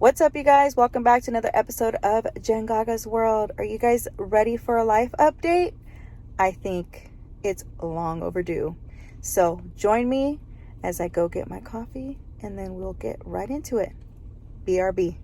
What's up, you guys? Welcome back to another episode of Jen Gaga's World. Are you guys ready for a life update? I think it's long overdue. So join me as I go get my coffee and then we'll get right into it. BRB.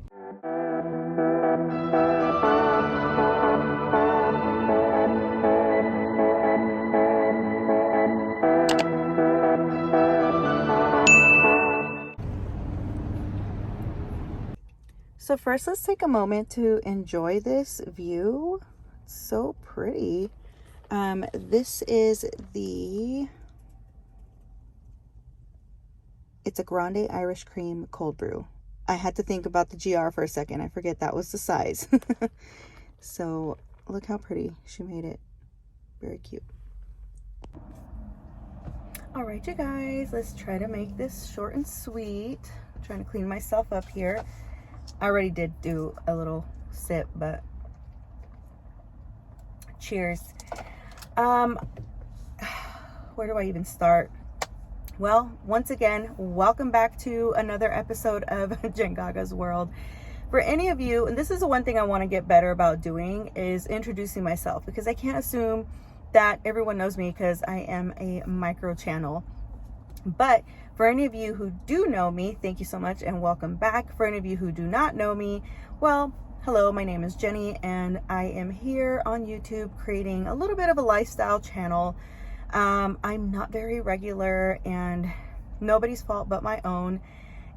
So first, let's take a moment to enjoy this view. It's so pretty. This is it's a grande Irish cream cold brew. I had to think about the GR for a second. I forget that was the size. So look how pretty she made it. Very cute. All right, you guys, let's try to make this short and sweet. I'm trying to clean myself up here. I already did do a little sip, but cheers. Where do I even start? Well, once again, welcome back to another episode of Jen Gaga's World. For any of you, and this is the one thing I want to get better about doing, is introducing myself, because I can't assume that everyone knows me because I am a micro channel. But for any of you who do know me, thank you so much and welcome back. For any of you who do not know me, well, hello, my name is Jenny and I am here on YouTube creating a little bit of a lifestyle channel. I'm not very regular and nobody's fault but my own,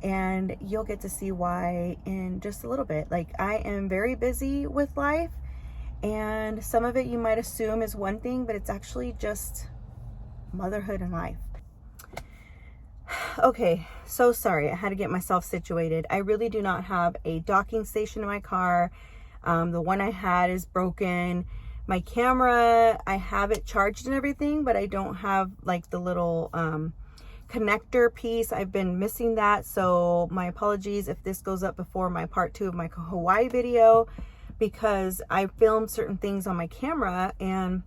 and you'll get to see why in just a little bit. Like, I am very busy with life, and some of it you might assume is one thing, but it's actually just motherhood and life. Okay, so sorry, I had to get myself situated. I really do not have a docking station in my car. The one I had is broken. My camera, I have it charged and everything, but I don't have like the little connector piece. I've been missing that, so my apologies if this goes up before my part 2 of my Hawaii video, because I filmed certain things on my camera and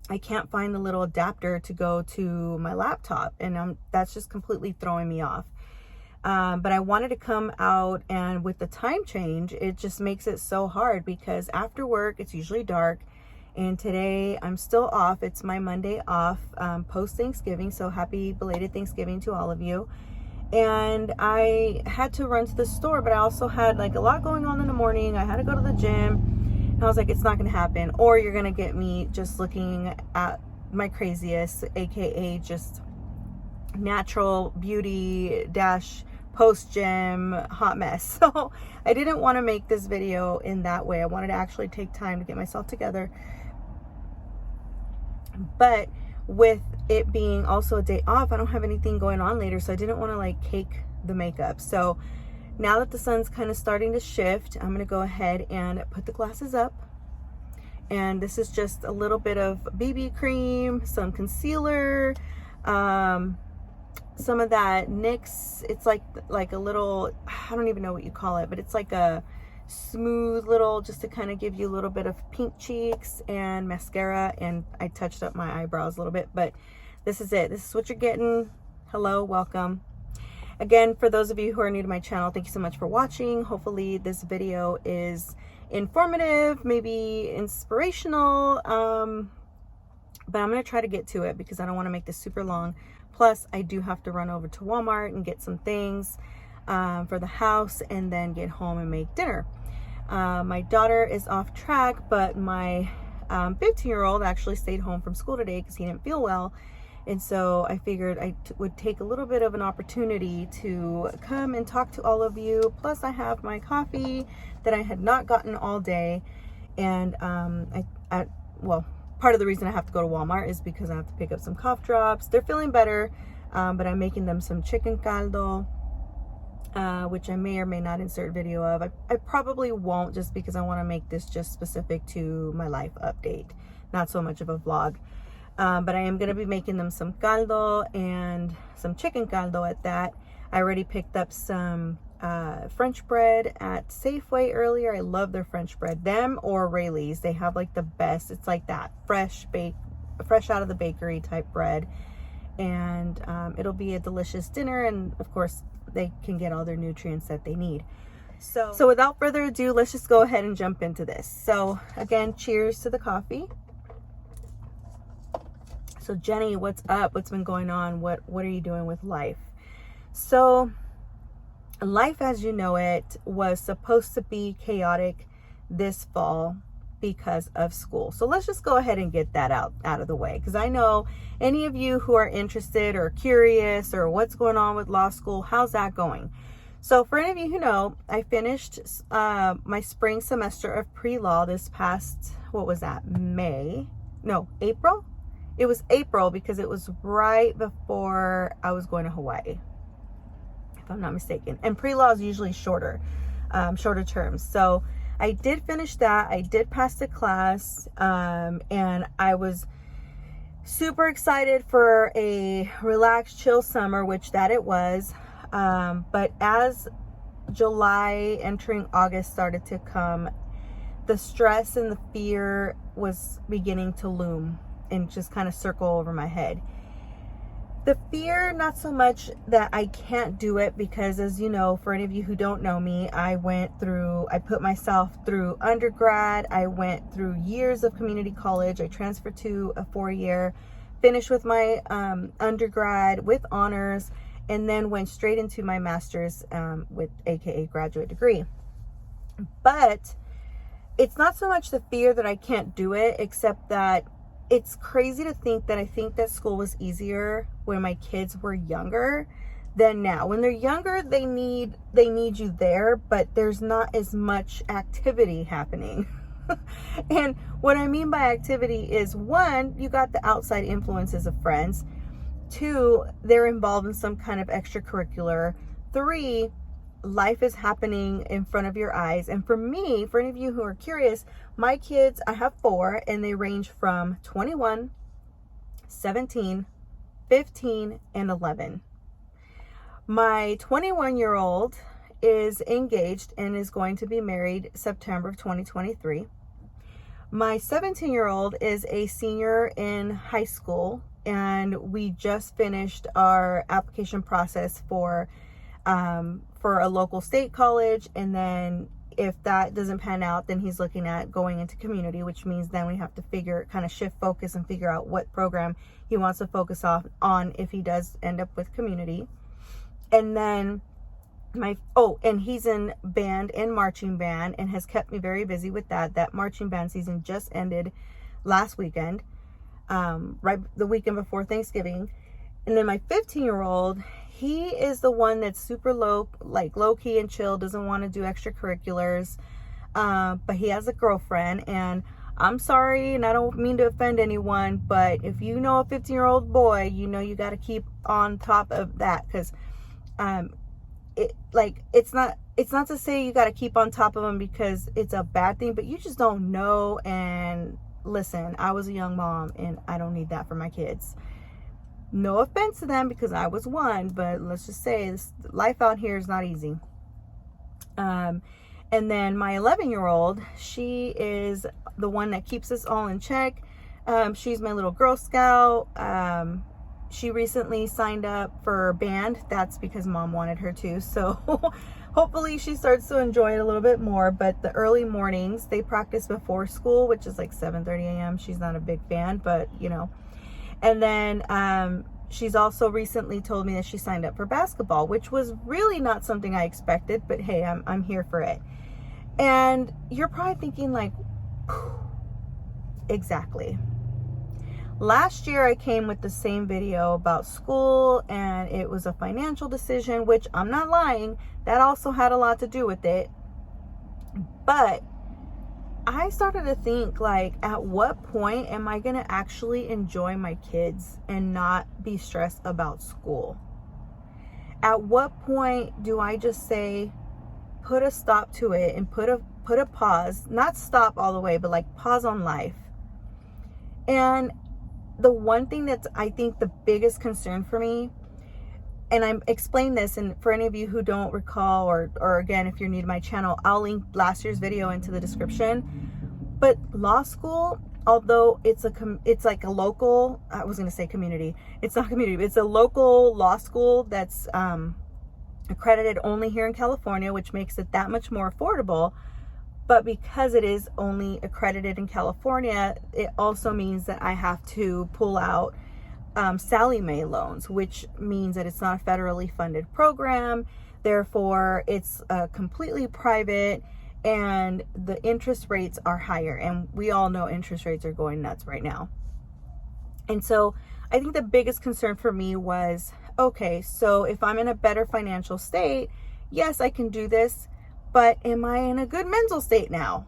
I can't find the little adapter to go to my laptop, and that's just completely throwing me off. But I wanted to come out, and with the time change, it just makes it so hard because after work, it's usually dark, and today I'm still off. It's my Monday off, post Thanksgiving, so happy belated Thanksgiving to all of you. And I had to run to the store, but I also had like a lot going on in the morning. I had to go to the gym. And I was like, it's not going to happen, or you're going to get me just looking at my craziest, aka just natural beauty dash post gym hot mess. So I didn't want to make this video in that way. I wanted to actually take time to get myself together. But with it being also a day off, I don't have anything going on later, so I didn't want to like cake the makeup. So now that the sun's kind of starting to shift, I'm going to go ahead and put the glasses up. And this is just a little bit of BB cream, some concealer, some of that NYX. It's like a little, I don't even know what you call it, but it's like a smooth little, just to kind of give you a little bit of pink cheeks, and mascara. And I touched up my eyebrows a little bit, but this is it. This is what you're getting. Hello, welcome. Again, for those of you who are new to my channel, thank you so much for watching. Hopefully this video is informative, maybe inspirational, but I'm going to try to get to it because I don't want to make this super long. Plus, I do have to run over to Walmart and get some things for the house and then get home and make dinner. My daughter is off track, but my 15-year-old actually stayed home from school today because he didn't feel well. And so I figured I would take a little bit of an opportunity to come and talk to all of you. Plus, I have my coffee that I had not gotten all day. And well, part of the reason I have to go to Walmart is because I have to pick up some cough drops. They're feeling better, but I'm making them some chicken caldo, which I may or may not insert video of. I probably won't, just because I want to make this just specific to my life update, not so much of a vlog. But I am going to be making them some caldo and some chicken caldo at that. I already picked up some French bread at Safeway earlier. I love their French bread. Them or Rayleigh's, they have like the best. It's like that fresh out of the bakery type bread. And it'll be a delicious dinner. And of course, they can get all their nutrients that they need. So without further ado, let's just go ahead and jump into this. So again, cheers to the coffee. So Jenny, what's up? What's been going on? What are you doing with life? So life as you know it was supposed to be chaotic this fall because of school. So let's just go ahead and get that out of the way, because I know any of you who are interested or curious or what's going on with law school, how's that going? So for any of you who know, I finished my spring semester of pre-law this past, what was that, April? It was April, because it was right before I was going to Hawaii, if I'm not mistaken. And pre-law is usually shorter terms. So I did finish that. I did pass the class, and I was super excited for a relaxed, chill summer, which that it was. But as July entering August started to come, the stress and the fear was beginning to loom and just kind of circle over my head. The fear, not so much that I can't do it, because as you know, for any of you who don't know me, I put myself through undergrad. I went through years of community college. I transferred to a 4-year, finished with my undergrad with honors, and then went straight into my master's with AKA graduate degree. But it's not so much the fear that I can't do it, except that it's crazy to think that I think that school was easier when my kids were younger than now. When they're younger, they need you there, but there's not as much activity happening. And what I mean by activity is, 1, you got the outside influences of friends. 2, they're involved in some kind of extracurricular. 3, life is happening in front of your eyes. And for me, for any of you who are curious, my kids, I have 4, and they range from 21, 17, 15, and 11. My 21-year-old is engaged and is going to be married September of 2023. My 17-year-old is a senior in high school, and we just finished our application process for a local state college. And then if that doesn't pan out, then he's looking at going into community, which means then we have to kind of shift focus and figure out what program he wants to focus on if he does end up with community. And then and he's in band and marching band, and has kept me very busy with that. That marching band season just ended last weekend, right the weekend before Thanksgiving. And then my 15-year-old, he is the one that's super low key and chill, doesn't want to do extracurriculars, but he has a girlfriend. And I'm sorry, and I don't mean to offend anyone, but if you know a 15-year-old boy, you know you got to keep on top of that, because it's not to say you got to keep on top of them because it's a bad thing, but you just don't know. And listen, I was a young mom, and I don't need that for my kids. No offense to them, because I was one, but let's just say life out here is not easy. And then my 11-year-old, she is the one that keeps us all in check. She's my little Girl Scout. She recently signed up for band. That's because mom wanted her to. So hopefully she starts to enjoy it a little bit more. But the early mornings, they practice before school, which is like 7:30 a.m. She's not a big fan, but you know. And then she's also recently told me that she signed up for basketball, which was really not something I expected, but hey, I'm here for it. And you're probably thinking like, exactly. Last year I came with the same video about school, and it was a financial decision, which I'm not lying, that also had a lot to do with it. But I started to think, like, at what point am I going to actually enjoy my kids and not be stressed about school? At what point do I just say, put a stop to it and put a pause, not stop all the way, but like pause on life? And the one thing that's, I think, the biggest concern for me, and I'm explaining this, and for any of you who don't recall, or again, if you're new to my channel, I'll link last year's video into the description. But law school, although it's like a local, I was going to say community. It's not community, but it's a local law school that's accredited only here in California, which makes it that much more affordable. But because it is only accredited in California, it also means that I have to pull out Sallie Mae loans, which means that it's not a federally funded program. Therefore, it's completely private, and the interest rates are higher. And we all know interest rates are going nuts right now. And so I think the biggest concern for me was, okay, so if I'm in a better financial state, yes, I can do this, but am I in a good mental state now?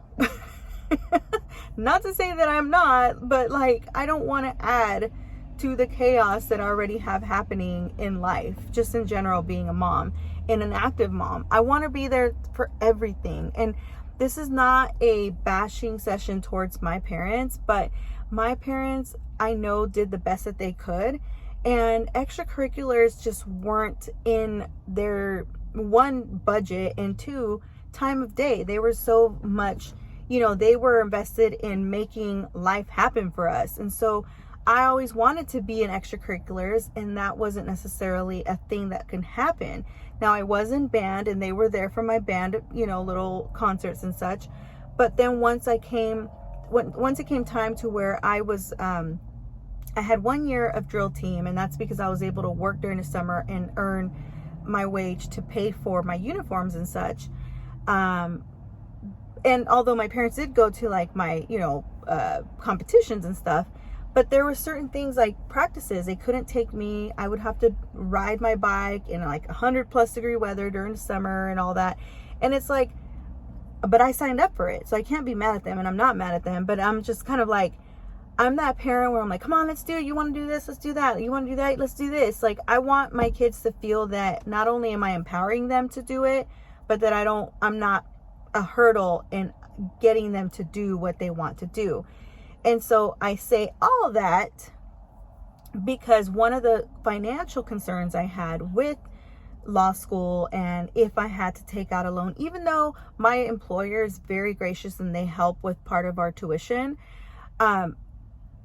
Not to say that I'm not, but like, I don't want to add to the chaos that I already have happening in life, just in general, being a mom and an active mom. I want to be there for everything. And this is not a bashing session towards my parents, but my parents, I know, did the best that they could. And extracurriculars just weren't in their, one, budget, and two, time of day. They were so much, they were invested in making life happen for us. And so I always wanted to be in extracurriculars, and that wasn't necessarily a thing that can happen. Now, I was in band, and they were there for my band, little concerts and such. But then once it came time to where I was, I had 1 year of drill team, and that's because I was able to work during the summer and earn my wage to pay for my uniforms and such. And although my parents did go to like my, competitions and stuff, but there were certain things like practices. They couldn't take me. I would have to ride my bike in like 100+ degree weather during the summer and all that. And it's like, but I signed up for it, so I can't be mad at them, and I'm not mad at them, but I'm just kind of like, I'm that parent where I'm like, come on, let's do it. You want to do this? Let's do that. You want to do that? Let's do this. Like, I want my kids to feel that not only am I empowering them to do it, but that I'm not a hurdle in getting them to do what they want to do. And so I say all that because one of the financial concerns I had with law school, and if I had to take out a loan, even though my employer is very gracious and they help with part of our tuition,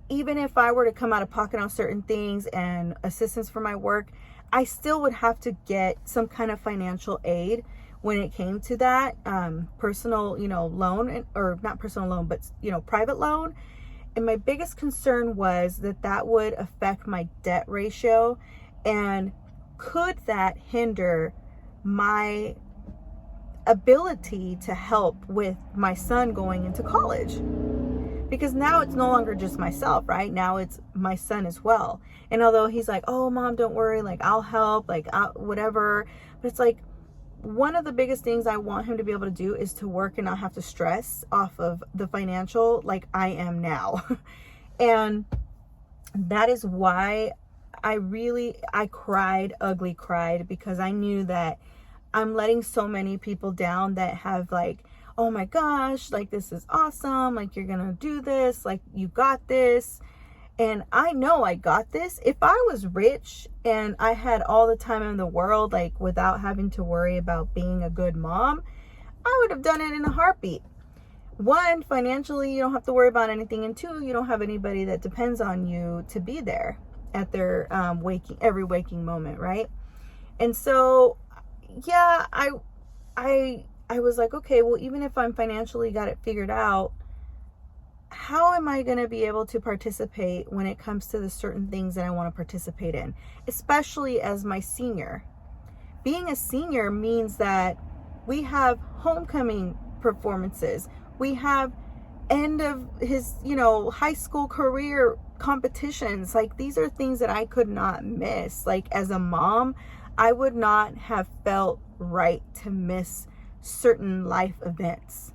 even if I were to come out of pocket on certain things and assistance for my work, I still would have to get some kind of financial aid when it came to that personal, loan, or not personal loan, but, private loan. And my biggest concern was that would affect my debt ratio, and could that hinder my ability to help with my son going into college? Because now it's no longer just myself, right? Now it's my son as well. And although he's like, oh, Mom, don't worry, like, I'll help, like, whatever. But it's like, one of the biggest things I want him to be able to do is to work and not have to stress off of the financial like I am now. And that is why I cried, ugly cried, because I knew that I'm letting so many people down that have like, oh my gosh, like, this is awesome, like, you're gonna do this, like, you got this. And I know I got this. If I was rich and I had all the time in the world, like, without having to worry about being a good mom, I would have done it in a heartbeat. One, financially, you don't have to worry about anything. And two, you don't have anybody that depends on you to be there at their every waking moment, right? And so, yeah, I was like, okay, well, even if I'm financially got it figured out, how am I going to be able to participate when it comes to the certain things that I want to participate in, especially as my senior? Being a senior means that we have homecoming performances. We have end of his, high school career competitions. Like, these are things that I could not miss. Like, as a mom, I would not have felt right to miss certain life events.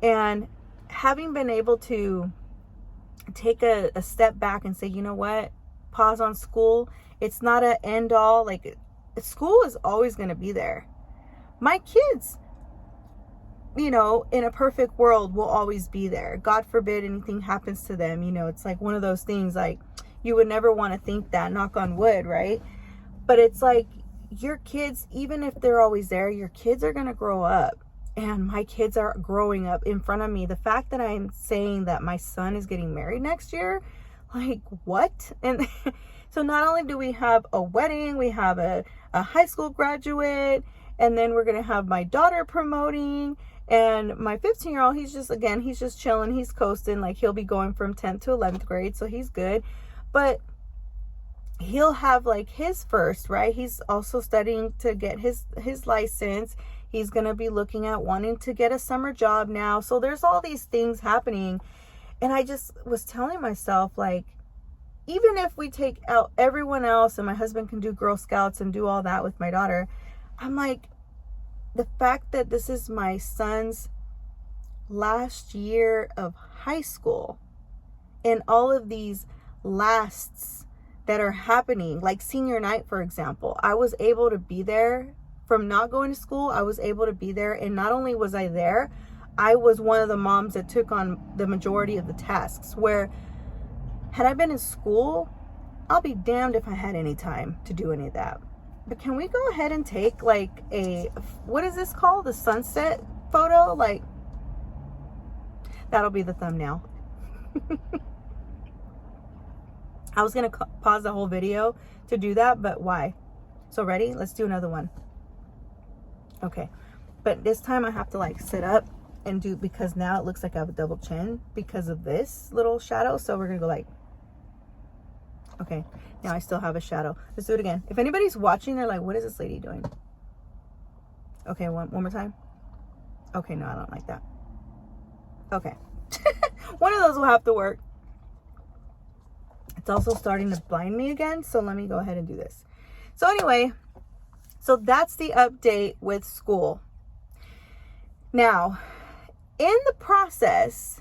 And having been able to take a step back and say, you know what, pause on school. It's not an end all. Like, school is always going to be there. My kids, in a perfect world, will always be there. God forbid anything happens to them. It's like one of those things, like, you would never want to think that, knock on wood, right? But it's like, your kids, even if they're always there, your kids are going to grow up. And my kids are growing up in front of me. The fact that I'm saying that my son is getting married next year, like, what? And So not only do we have a wedding, we have a high school graduate, and then we're going to have my daughter promoting, and my 15-year-old, he's just chilling, he's coasting, like he'll be going from 10th to 11th grade, so he's good. But he'll have like his first, right? He's also studying to get his license. He's going to be looking at wanting to get a summer job now. So there's all these things happening. And I just was telling myself, like, even if we take out everyone else and my husband can do Girl Scouts and do all that with my daughter, I'm like, the fact that this is my son's last year of high school and all of these lasts that are happening, like senior night, for example, I was able to be there from not going to school. I was able to be there. And not only was I there, I was one of the moms that took on the majority of the tasks, where had I been in school, I'll be damned if I had any time to do any of that. But can we go ahead and take like what is this called? The sunset photo? Like, that'll be the thumbnail. I was going to pause the whole video to do that, but why? So ready? Let's do another one. Okay. But this time I have to like sit up and do, because now it looks like I have a double chin because of this little shadow. So we're going to go like, okay, now I still have a shadow. Let's do it again. If anybody's watching, they're like, what is this lady doing? Okay, one more time. Okay, no, I don't like that. Okay. One of those will have to work. It's also starting to blind me again, so let me go ahead and do this. So anyway, so that's the update with school. Now, in the process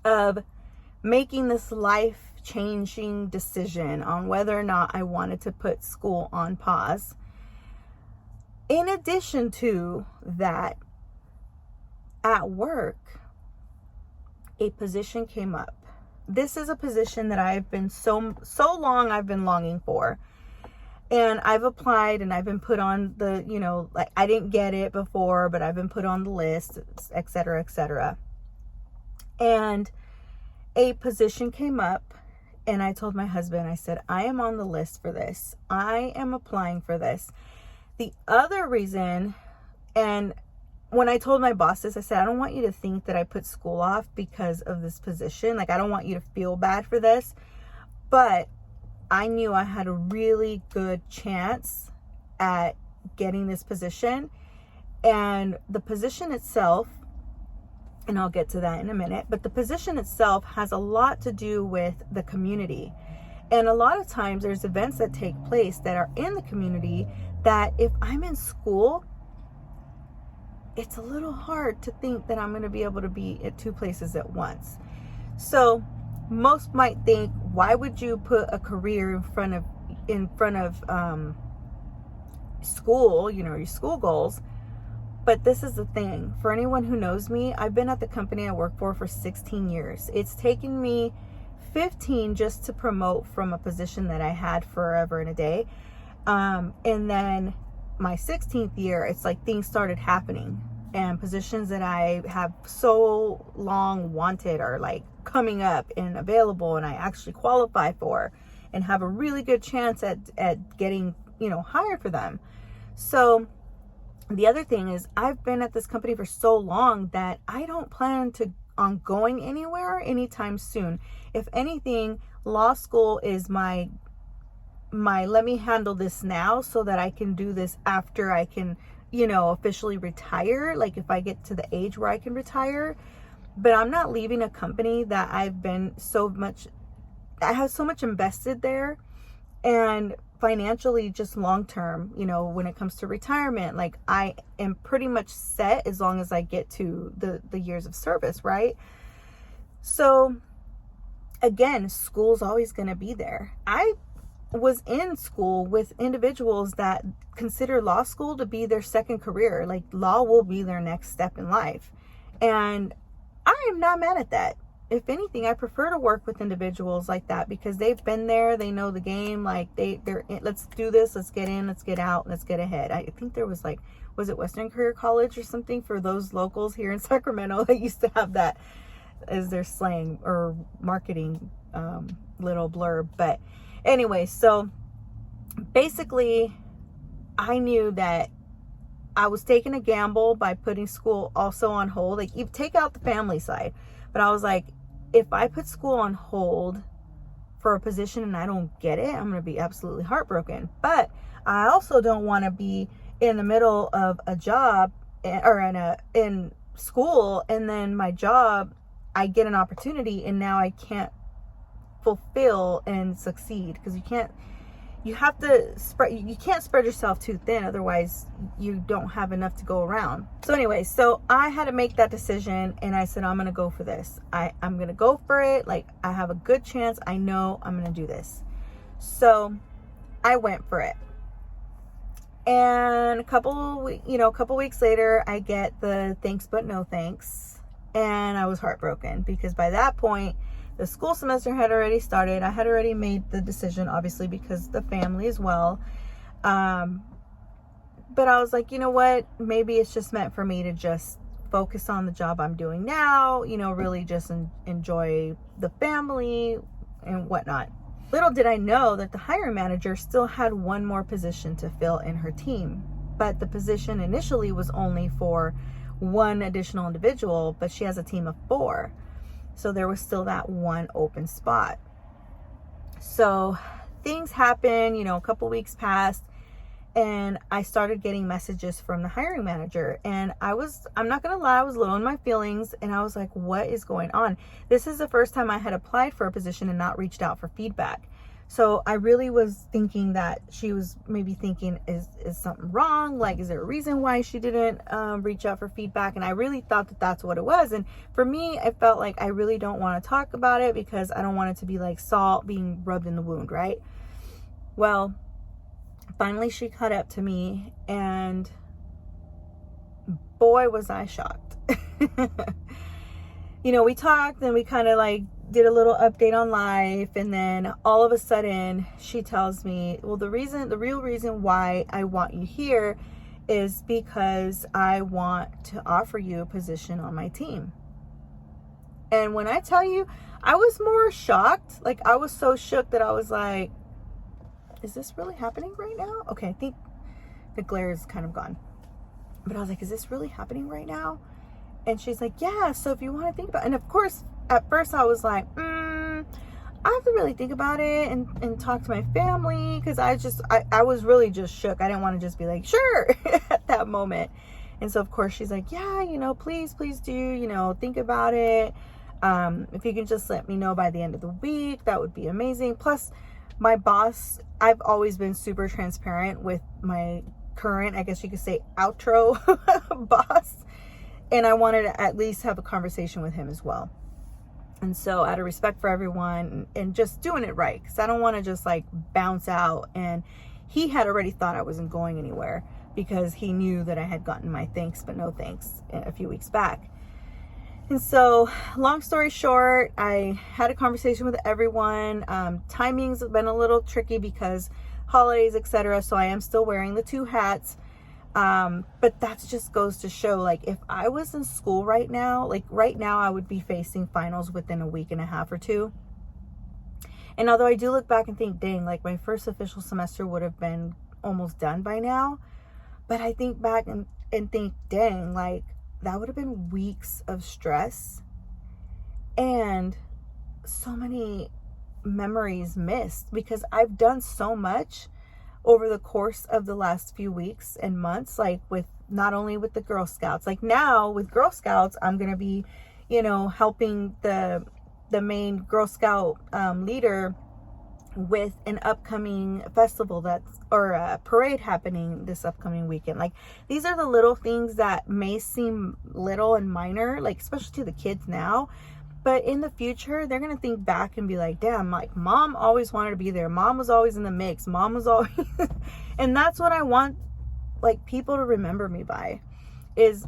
of making this life-changing decision on whether or not I wanted to put school on pause, in addition to that, at work, a position came up. This is a position that I've been so long I've been longing for. And I've applied and I've been put on the, like I didn't get it before, but I've been put on the list, et cetera, et cetera. And a position came up and I told my husband, I said, I am on the list for this. I am applying for this. The other reason, and when I told my boss this, I said, I don't want you to think that I put school off because of this position. Like, I don't want you to feel bad for this. But I knew I had a really good chance at getting this position. And the position itself, and I'll get to that in a minute, but the position itself has a lot to do with the community. And a lot of times there's events that take place that are in the community that if I'm in school, it's a little hard to think that I'm going to be able to be at two places at once. So most might think, why would you put a career in front of school, your school goals? But this is the thing. For anyone who knows me, I've been at the company I work for 16 years. It's taken me 15 just to promote from a position that I had forever and a day. And then my 16th year, it's like things started happening and positions that I have so long wanted are like coming up and available, and I actually qualify for and have a really good chance at getting, hired for them. So the other thing is, I've been at this company for so long that I don't plan on going anywhere anytime soon. If anything, law school is my let me handle this now so that I can do this after I can, officially retire. Like if I get to the age where I can retire. But I'm not leaving a company that I have so much invested there, and financially just long term, when it comes to retirement, like I am pretty much set as long as I get to the years of service, right? So again, school's always going to be there. I was in school with individuals that consider law school to be their second career. Like law will be their next step in life. And I am not mad at that. If anything, I prefer to work with individuals like that because they've been there, they know the game, like they're let's do this, let's get in, let's get out, let's get ahead. I think there was was it Western Career College or something for those locals here in Sacramento that used to have that as their slang or marketing little blurb. But Anyway, so basically I knew that I was taking a gamble by putting school also on hold. Like, you take out the family side, but I was like, if I put school on hold for a position and I don't get it, I'm going to be absolutely heartbroken. But I also don't want to be in the middle of a job or in school, and then my job, I get an opportunity and now I can't fulfill and succeed, because you can't spread yourself too thin, otherwise you don't have enough to go around. So anyway, so I had to make that decision, and I said, I'm gonna go for this. I'm gonna go for it. Like, I have a good chance. I know I'm gonna do this. So I went for it. And a couple weeks later, I get the thanks but no thanks, and I was heartbroken, because by that point the school semester had already started. I had already made the decision, obviously, because the family as well. But I was like, you know what? Maybe it's just meant for me to just focus on the job I'm doing now, really just enjoy the family and whatnot. Little did I know that the hiring manager still had one more position to fill in her team. But the position initially was only for one additional individual, but she has a team of 4. So there was still that one open spot. So things happened, a couple weeks passed, and I started getting messages from the hiring manager. And I'm not going to lie, I was low in my feelings, and I was like, what is going on? This is the first time I had applied for a position and not reached out for feedback. So I really was thinking that she was maybe thinking, is something wrong? Like, is there a reason why she didn't reach out for feedback? And I really thought that that's what it was. And for me, I felt like I really don't want to talk about it, because I don't want it to be like salt being rubbed in the wound, right? Well, finally she caught up to me, and boy, was I shocked. We talked, and we kind of like did a little update on life, and then all of a sudden she tells me, well, the real reason why I want you here is because I want to offer you a position on my team. And when I tell you, I was more shocked. Like, I was so shook that I was like, is this really happening right now? Okay, I think the glare is kind of gone, but I was like, is this really happening right now? And she's like, yeah, so if you want to think about it. And of course, at first I was like, I have to really think about it and talk to my family, because I was really just shook. I didn't want to just be like, sure, at that moment. And so of course she's like, yeah, please do, think about it. If you can just let me know by the end of the week, that would be amazing. Plus, my boss, I've always been super transparent with my current, I guess you could say, outro boss. And I wanted to at least have a conversation with him as well. And so out of respect for everyone and just doing it right, because I don't want to just like bounce out. And he had already thought I wasn't going anywhere, because he knew that I had gotten my thanks but no thanks a few weeks back. And so long story short, I had a conversation with everyone. Timing's been a little tricky because holidays, etc. So I am still wearing the 2 hats. But that just goes to show, like, if I was in school right now, I would be facing finals within a week and a half or 2. And although I do look back and think, dang, like, my first official semester would have been almost done by now. But I think back and think, dang, like, that would have been weeks of stress and so many memories missed, because I've done so much over the course of the last few weeks and months, like with not only with the Girl Scouts, like now with Girl Scouts, I'm going to be, helping the main Girl Scout leader with an upcoming festival or a parade happening this upcoming weekend. Like, these are the little things that may seem little and minor, like especially to the kids now, but in the future they're gonna think back and be like, damn, like, mom always wanted to be there, mom was always in the mix, mom was always and that's what I want, like, people to remember me by, is,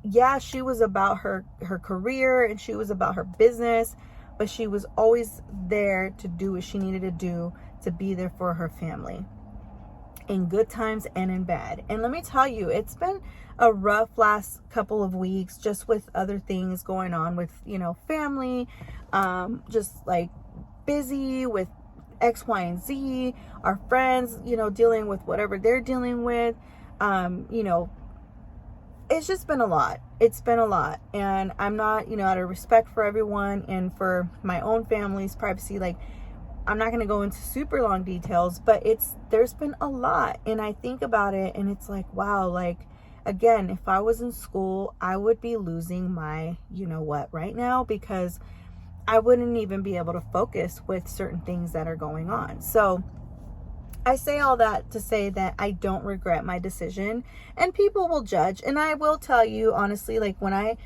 yeah, she was about her career and she was about her business, but she was always there to do what she needed to do to be there for her family in good times and in bad. And let me tell you, it's been a rough last couple of weeks, just with other things going on with, family, just like busy with X, Y, and Z, our friends, you know, dealing with whatever they're dealing with. You know, it's just been a lot. It's been a lot. And I'm not, you know, out of respect for everyone and for my own family's privacy, like, I'm not going to go into super long details, but there's been a lot. And I think about it and it's like, wow, like, again, if I was in school, I would be losing my, you know what, right now, because I wouldn't even be able to focus with certain things that are going on. So I say all that to say that I don't regret my decision, and people will judge. And I will tell you honestly, like when I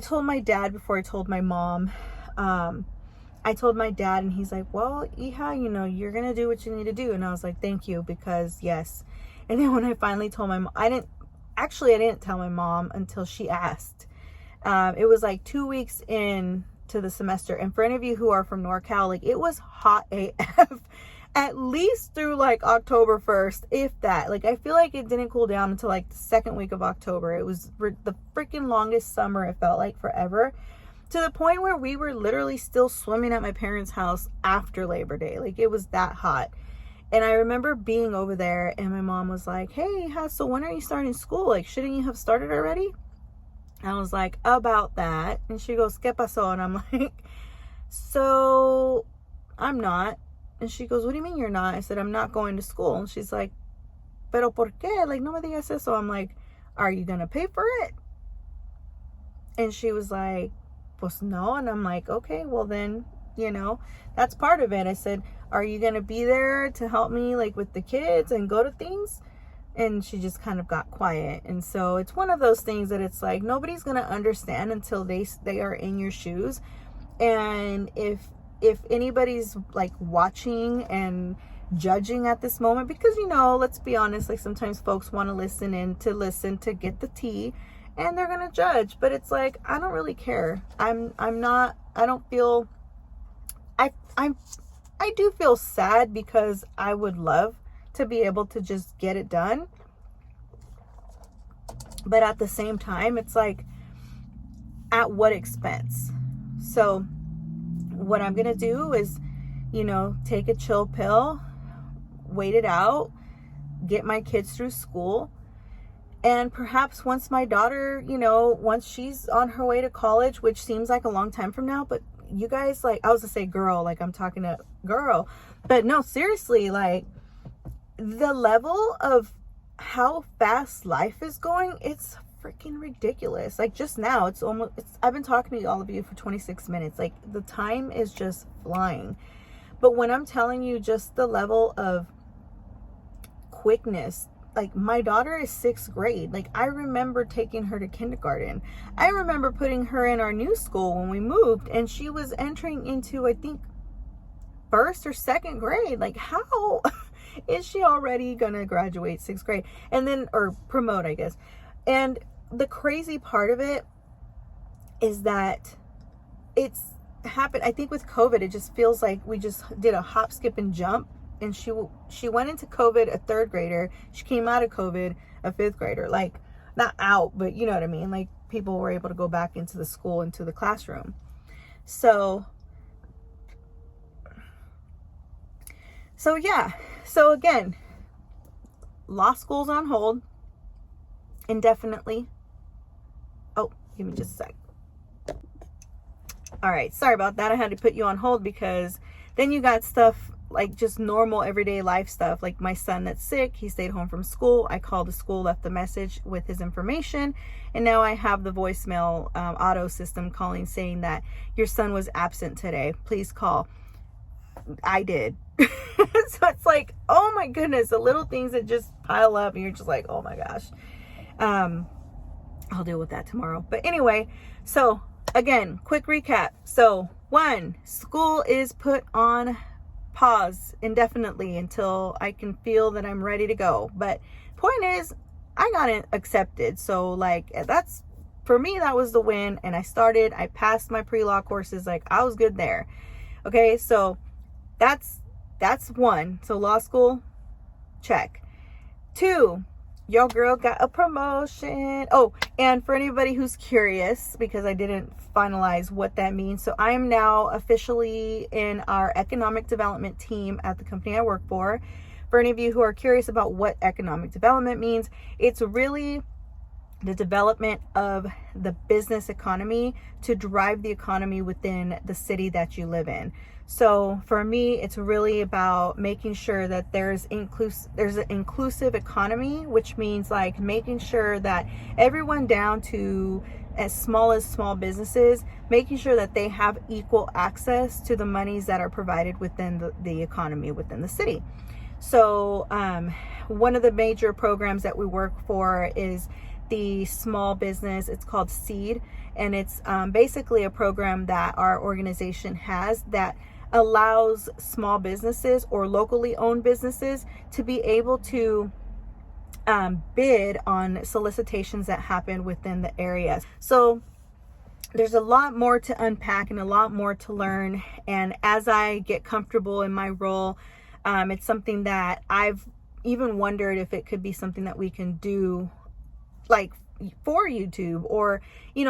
told my dad before I told my mom, I told my dad and he's like, well, Iha, you know, you're going to do what you need to do. And I was like, thank you, because yes. And then when I finally told my mom, I didn't tell my mom until she asked. It was like 2 weeks in to the semester. And for any of you who are from NorCal, like, it was hot AF at least through like October 1st, if that. Like, I feel like it didn't cool down until like the second week of October. It was the freaking longest summer. It felt like forever, to the point where we were literally still swimming at my parents' house after Labor Day. Like, it was that hot. And I remember being over there and my mom was like, hey, so when are you starting school? Like, shouldn't you have started already? I was like, about that. And she goes, ¿Qué pasó? And I'm like, so I'm not. And she goes, what do you mean you're not? I said, I'm not going to school. And she's like, pero por qué? Like, no me digas eso. I'm like, are you going to pay for it? And she was like, pues no. And I'm like, okay, well then, you know, that's part of it. I said, are you going to be there to help me, like, with the kids and go to things? And she just kind of got quiet. And so it's one of those things that it's like, nobody's going to understand until they are in your shoes. And if anybody's like watching and judging at this moment, because, you know, let's be honest, like, sometimes folks want to listen to get the tea, and they're going to judge. But it's like, I don't really care. I do feel sad, because I would love to be able to just get it done. But at the same time, it's like, at what expense? So what I'm going to do is, you know, take a chill pill, wait it out, get my kids through school. And perhaps once my daughter, you know, once she's on her way to college, which seems like a long time from now, but you guys, like, I was to say girl, like I'm talking to girl, but no, seriously, like, the level of how fast life is going, it's freaking ridiculous. Like, just now, I've been talking to all of you for 26 minutes. Like, the time is just flying. But when I'm telling you just the level of quickness, like, my daughter is 6th grade. Like, I remember taking her to kindergarten. I remember putting her in our new school when we moved, and she was entering into, I think, 1st or 2nd grade. Like, how is she already gonna graduate 6th grade and then, or promote, I guess? And the crazy part of it is that it's happened, I think with COVID, it just feels like we just did a hop, skip, and jump. And she went into COVID a 3rd grader. She came out of COVID a 5th grader. Like, not out, but you know what I mean? Like, people were able to go back into the school, into the classroom. So yeah. So again, law school's on hold indefinitely. Oh, give me just a sec. All right, sorry about that. I had to put you on hold, because then you got stuff like just normal everyday life stuff, like my son that's sick. He stayed home from school. I called the school, left the message with his information, and now I have the voicemail auto system calling, saying that your son was absent today, please call. I did. So it's like, oh my goodness, the little things that just pile up, and you're just like, oh my gosh. I'll deal with that tomorrow. But anyway, so again, quick recap. So 1, school is put on pause indefinitely until I can feel that I'm ready to go. But point is, I got it accepted. So like, that's, for me, that was the win. And I passed my pre-law courses. Like, I was good there. Okay. So that's 1. So law school, check. 2, your girl got a promotion. Oh, and for anybody who's curious, because I didn't finalize what that means, so I am now officially in our economic development team at the company I work for. For any of you who are curious about what economic development means, it's really the development of the business economy to drive the economy within the city that you live in. So for me, it's really about making sure that there's an inclusive economy, which means like making sure that everyone down to as small businesses, making sure that they have equal access to the monies that are provided within the economy within the city. So one of the major programs that we work for is the small business. It's called SEED, and it's basically a program that our organization has that allows small businesses or locally owned businesses to be able to bid on solicitations that happen within the area. So there's a lot more to unpack and a lot more to learn, and as I get comfortable in my role, it's something that I've even wondered if it could be something that we can do like for YouTube, or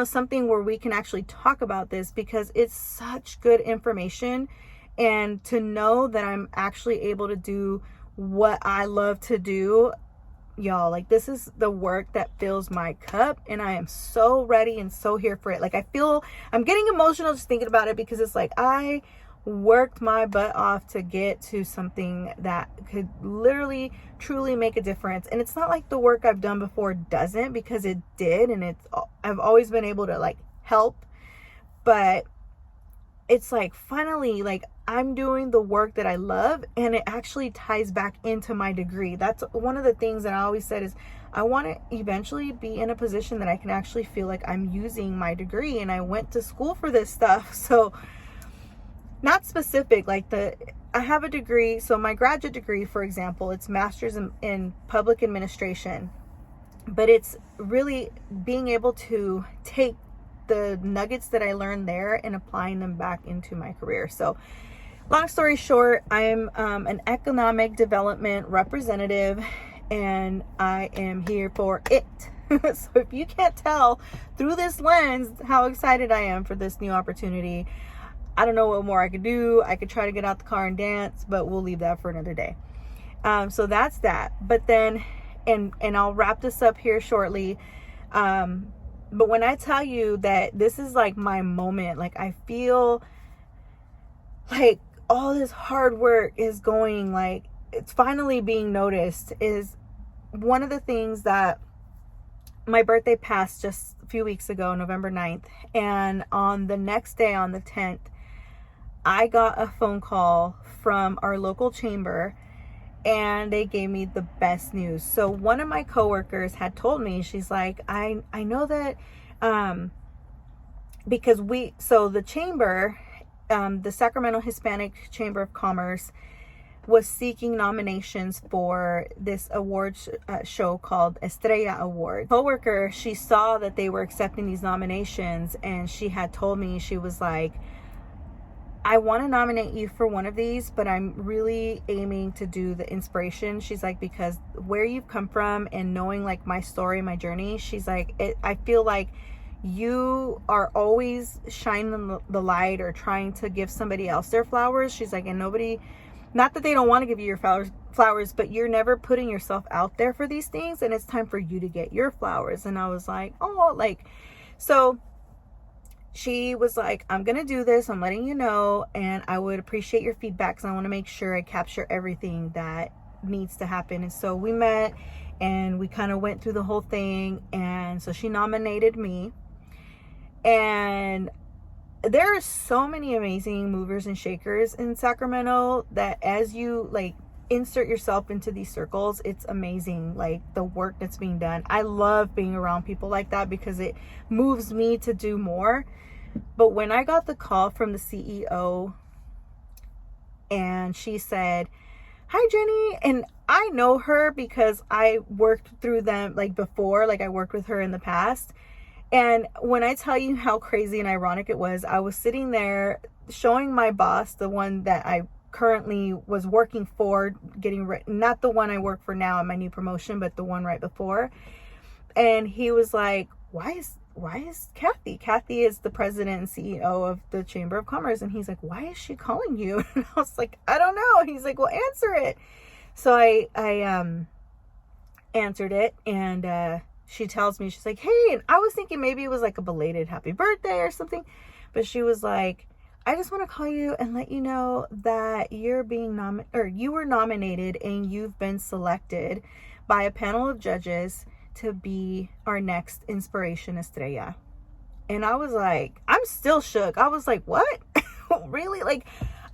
something where we can actually talk about this, because it's such good information. And to know that I'm actually able to do what I love to do, y'all, like this is the work that fills my cup, and I am so ready and so here for it. Like I'm getting emotional just thinking about it, because it's like I worked my butt off to get to something that could literally truly make a difference. And it's not like the work I've done before doesn't, because it did, and I've always been able to like help, but it's like finally like I'm doing the work that I love, and it actually ties back into my degree. That's one of the things that I always said is I want to eventually be in a position that I can actually feel like I'm using my degree, and I went to school for this stuff. So not specific, like I have a degree. So my graduate degree, for example, it's master's in public administration, but it's really being able to take the nuggets that I learned there and applying them back into my career. So long story short, I'm an economic development representative, and I am here for it. So if you can't tell through this lens how excited I am for this new opportunity, I don't know what more I could do. I could try to get out the car and dance, but we'll leave that for another day. So that's that. But then, and I'll wrap this up here shortly. But when I tell you that this is like my moment, like I feel like all this hard work is going, like it's finally being noticed, is one of the things that my birthday passed just a few weeks ago, November 9th. And on the next day, on the 10th, I got a phone call from our local chamber, and they gave me the best news. So one of my coworkers had told me, she's like, I know that, because the chamber, the Sacramento Hispanic Chamber of Commerce was seeking nominations for this award show called Estrella Award. Coworker, she saw that they were accepting these nominations, and she had told me, she was like, I want to nominate you for one of these, but I'm really aiming to do the inspiration. She's like, because where you've come from and knowing like my story, my journey, she's like, I feel like you are always shining the light or trying to give somebody else their flowers. She's like, and nobody, not that they don't want to give you your flowers, but you're never putting yourself out there for these things, and it's time for you to get your flowers. And I was like, oh, like, so she was like, I'm going to do this. I'm letting you know, and I would appreciate your feedback, because I want to make sure I capture everything that needs to happen. And so we met, and we kind of went through the whole thing. And so she nominated me. And there are so many amazing movers and shakers in Sacramento that as you like insert yourself into these circles, it's amazing, like the work that's being done. I love being around people like that, because it moves me to do more. But when I got the call from the CEO, and she said, hi Jenny, and I know her because I worked through them like before, like I worked with her in the past. And when I tell you how crazy and ironic it was, I was sitting there showing my boss, the one that I currently was working for, not the one I work for now in my new promotion, but the one right before. And he was like, why is Kathy is the president and CEO of the Chamber of Commerce. And he's like, why is she calling you? And I was like, I don't know. And he's like, well, answer it. So I answered it, and she tells me, she's like, hey, and I was thinking maybe it was like a belated happy birthday or something. But she was like, I just want to call you and let you know that you're being you were nominated and you've been selected by a panel of judges to be our next Inspiration Estrella. And I was like, I'm still shook. I was like, what? Really? Like,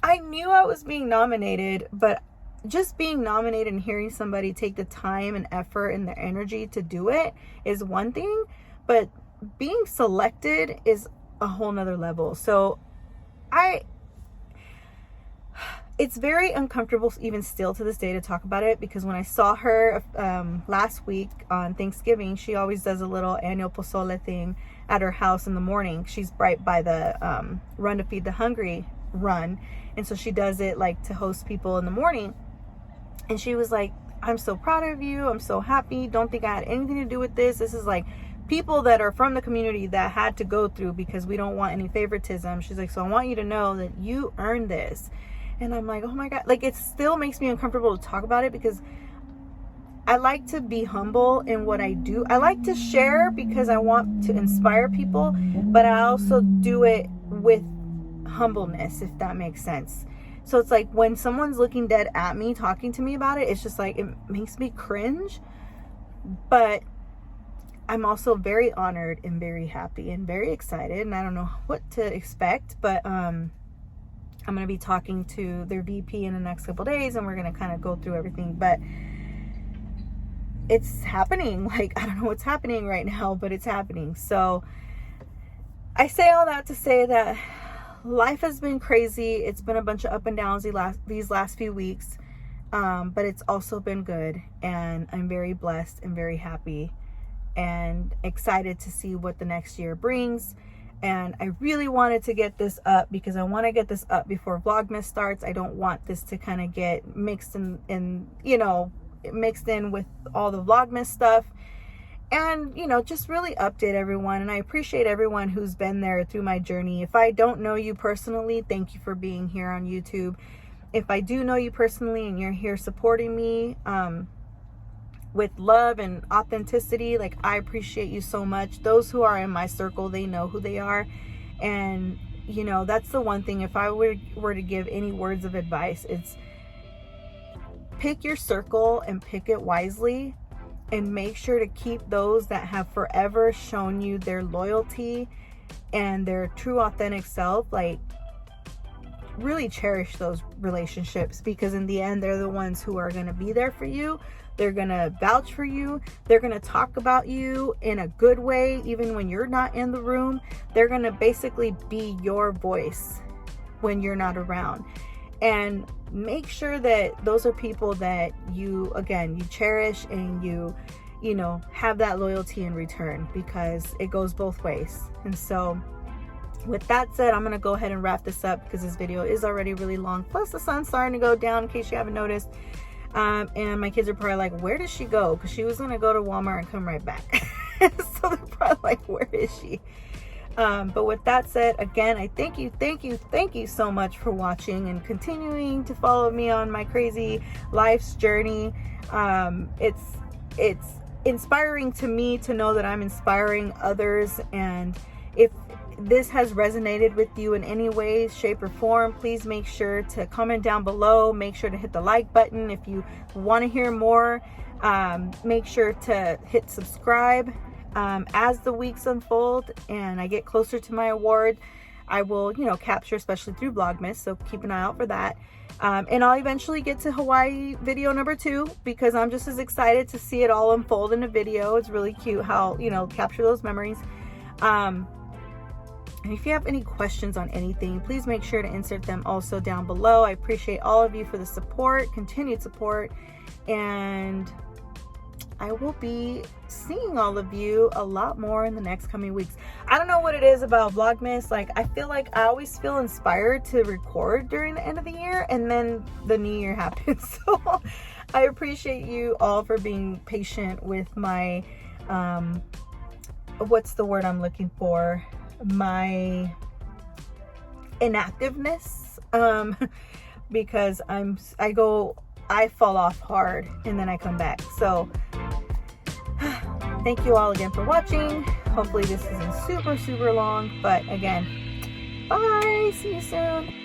I knew I was being nominated, but just being nominated and hearing somebody take the time and effort and their energy to do it is one thing, but being selected is a whole nother level. So it's very uncomfortable even still to this day to talk about it, because when I saw her last week on Thanksgiving, she always does a little annual pozole thing at her house in the morning. She's right by the Run to Feed the Hungry run, and so she does it like to host people in the morning. And she was like, I'm so proud of you, I'm so happy, don't think I had anything to do with this. This is like people that are from the community that had to go through, because we don't want any favoritism. She's like, so I want you to know that you earned this. And I'm like, oh my God, like, it still makes me uncomfortable to talk about it, because I like to be humble in what I do. I like to share because I want to inspire people, but I also do it with humbleness, if that makes sense. So it's like when someone's looking dead at me talking to me about it, it's just like, it makes me cringe. But I'm also very honored and very happy and very excited, and I don't know what to expect, but I'm going to be talking to their VP in the next couple days, and we're going to kind of go through everything. But it's happening. Like, I don't know what's happening right now, but it's happening. So I say all that to say that life has been crazy. It's been a bunch of up and downs these last few weeks, but it's also been good, and I'm very blessed and very happy and excited to see what the next year brings. And I really wanted to get this up because I want to get this up before Vlogmas starts. I don't want this to kind of get mixed in, you know, mixed in with all the Vlogmas stuff. And, you know, just really update everyone. And I appreciate everyone who's been there through my journey. If I don't know you personally, thank you for being here on YouTube. If I do know you personally and you're here supporting me with love and authenticity, like, I appreciate you so much. Those who are in my circle, they know who they are. And, you know, that's the one thing. If I were to give any words of advice, it's pick your circle and pick it wisely. And make sure to keep those that have forever shown you their loyalty and their true authentic self. Like, really cherish those relationships, because in the end, they're the ones who are going to be there for you. They're going to vouch for you. They're going to talk about you in a good way, even when you're not in the room. They're going to basically be your voice when you're not around. And make sure that those are people that you cherish, and you know, have that loyalty in return, because it goes both ways. And so with that said, I'm going to go ahead and wrap this up, because this video is already really long. Plus the sun's starting to go down, in case you haven't noticed. And my kids are probably like, where did she go? Because she was going to go to Walmart and come right back. So they're probably like, where is she? But with that said, again, I thank you so much for watching and continuing to follow me on my crazy life's journey. It's inspiring to me to know that I'm inspiring others. And if this has resonated with you in any way, shape, or form, please make sure to comment down below. Make sure to hit the like button. If you want to hear more, make sure to hit subscribe. As the weeks unfold and I get closer to my award, I will, you know, capture, especially through Vlogmas, so keep an eye out for that. And I'll eventually get to Hawaii video number 2, because I'm just as excited to see it all unfold in a video. It's really cute how, you know, capture those memories. And if you have any questions on anything, please make sure to insert them also down below. I appreciate all of you for the support, continued support. And I will be seeing all of you a lot more in the next coming weeks. I don't know what it is about Vlogmas. Like, I feel like I always feel inspired to record during the end of the year, and then the new year happens. So I appreciate you all for being patient with my, what's the word I'm looking for? My inactiveness. Because I fall off hard and then I come back. So thank you all again for watching. Hopefully this isn't super long, but again, bye, see you soon.